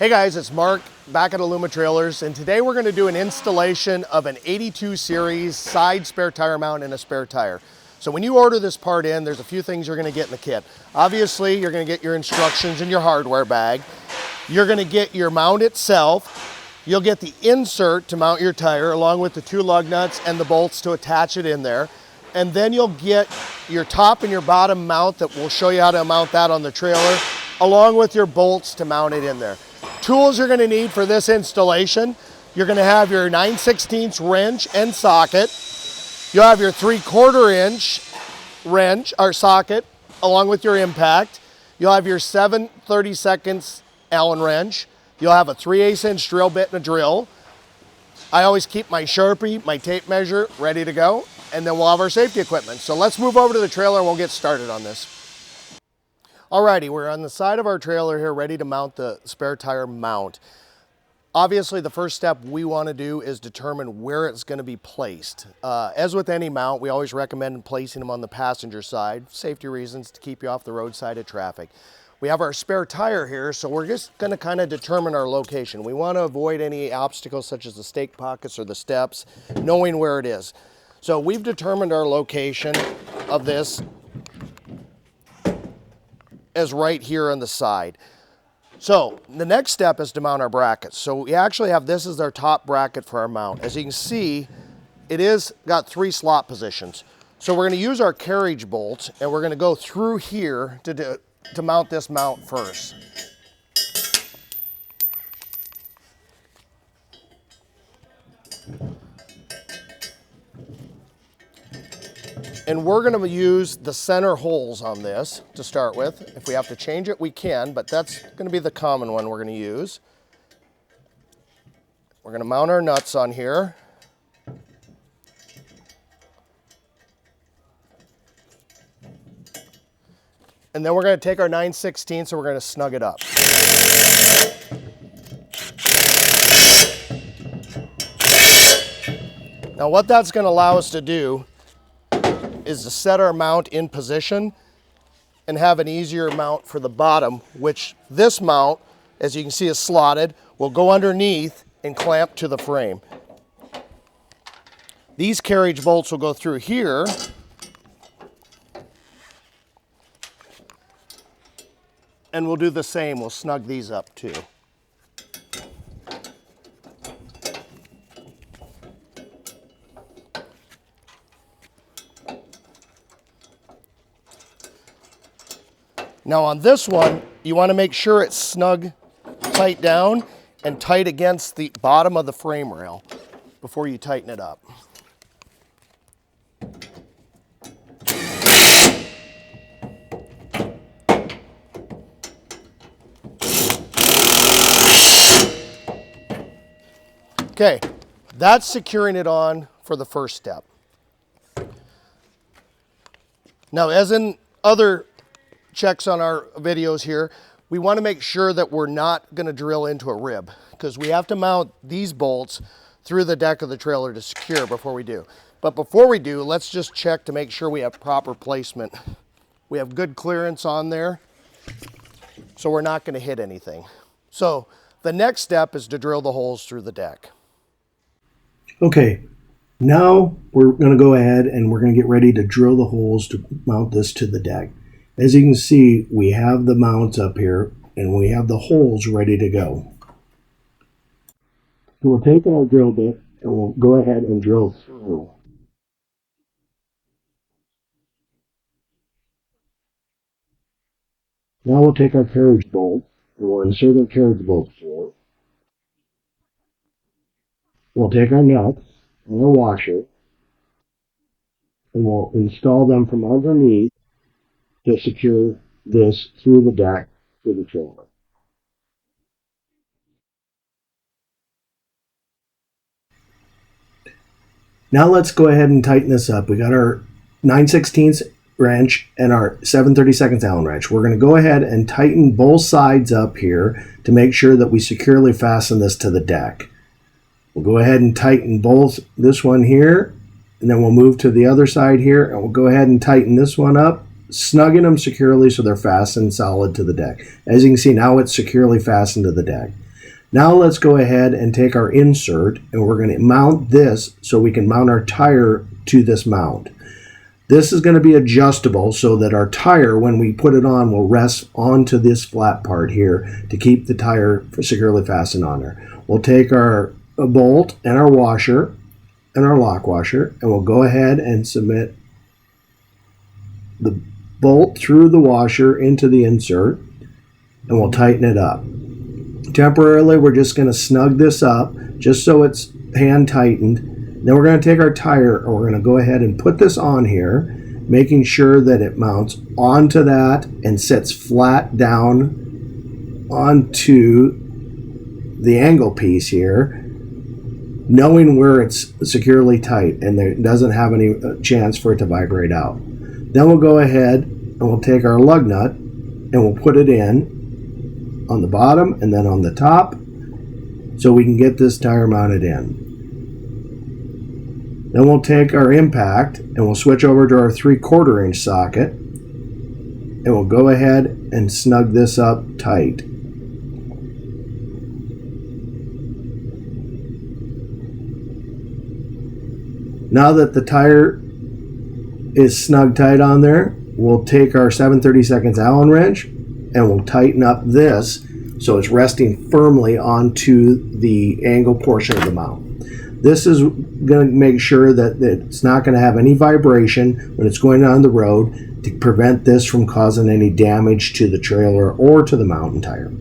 Hey guys, it's Mark back at Aluma Trailers, and today we're going to do an installation of an 82 series side spare tire mount and a spare tire. So when you order this part in, there's a few things you're going to get in the kit. Obviously, you're going to get your instructions in your hardware bag. You're going to get your mount itself. You'll get the insert to mount your tire along with the two lug nuts and the bolts to attach it in there. And then you'll get your top and your bottom mount that will show you how to mount that on the trailer, along with your bolts to mount it in there. Tools you're going to need for this installation: you're going to have your 9/16 wrench and socket. You'll have your 3/4 inch wrench or socket along with your impact. You'll have your 7/32 Allen wrench. You'll have a 3/8 inch drill bit and a drill. I always keep my Sharpie, my tape measure ready to go, and then we'll have our safety equipment. So let's move over to the trailer and we'll get started on this. Alrighty, we're on the side of our trailer here ready to mount the spare tire mount. Obviously, the first step we want to do is determine where it's going to be placed. As with any mount, we always recommend placing them on the passenger side, safety reasons, to keep you off the roadside of traffic. We have our spare tire here, so we're just going to kind of determine our location. We want to avoid any obstacles such as the stake pockets or the steps, knowing where it is. So we've determined our location of this as right here on the side. So the next step is to mount our brackets. So we actually have this as our top bracket for our mount. As you can see, it is got 3 slot positions. So we're going to use our carriage bolt and we're going to go through here to mount this mount first. And we're going to use the center holes on this to start with. If we have to change it, we can, but that's going to be the common one we're going to use. We're going to mount our nuts on here. And then we're going to take our 9/16 and we're going to snug it up. Now what that's going to allow us to do is to set our mount in position and have an easier mount for the bottom, which this mount, as you can see, is slotted, will go underneath and clamp to the frame. These carriage bolts will go through here, and we'll do the same. We'll snug these up too. Now on this one, you want to make sure it's snug, tight down, and tight against the bottom of the frame rail before you tighten it up. Okay, that's securing it on for the first step. Now, as in other checks on our videos here, we want to make sure that we're not going to drill into a rib, because we have to mount these bolts through the deck of the trailer to secure before we do. But before we do, let's just check to make sure we have proper placement. We have good clearance on there, so we're not going to hit anything. So the next step is to drill the holes through the deck. Okay, now we're going to go ahead and we're going to get ready to drill the holes to mount this to the deck. As you can see, we have the mounts up here and we have the holes ready to go. So we'll take our drill bit and we'll go ahead and drill through. Now we'll take our carriage bolt and we'll insert our carriage bolt through. We'll take our nuts and our washer and we'll install them from underneath to secure this through the deck to the trailer. Now let's go ahead and tighten this up. We got our 9/16 wrench and our 7/32 Allen wrench. We're going to go ahead and tighten both sides up here to make sure that we securely fasten this to the deck. We'll go ahead and tighten both, this one here, and then we'll move to the other side here, and we'll go ahead and tighten this one up, snugging them securely so they're fastened solid to the deck. As you can see, now it's securely fastened to the deck. Now let's go ahead and take our insert, and we're going to mount this so we can mount our tire to this mount. This is going to be adjustable so that our tire, when we put it on, will rest onto this flat part here to keep the tire securely fastened on there. We'll take our bolt and our washer and our lock washer, and we'll go ahead and submit the bolt through the washer into the insert, and we'll tighten it up. Temporarily, we're just going to snug this up just so it's hand tightened. Then we're going to take our tire and we're going to go ahead and put this on here, making sure that it mounts onto that and sits flat down onto the angle piece here, knowing where it's securely tight and there doesn't have any chance for it to vibrate out. Then we'll go ahead and we'll take our lug nut and we'll put it in on the bottom and then on the top so we can get this tire mounted in. Then we'll take our impact and we'll switch over to our 3/4 inch socket and we'll go ahead and snug this up tight. Now that the tire is snug tight on there, we'll take our 7/32 Allen wrench and we'll tighten up this so it's resting firmly onto the angle portion of the mount. This is going to make sure that it's not going to have any vibration when it's going on the road to prevent this from causing any damage to the trailer or to the mountain tire.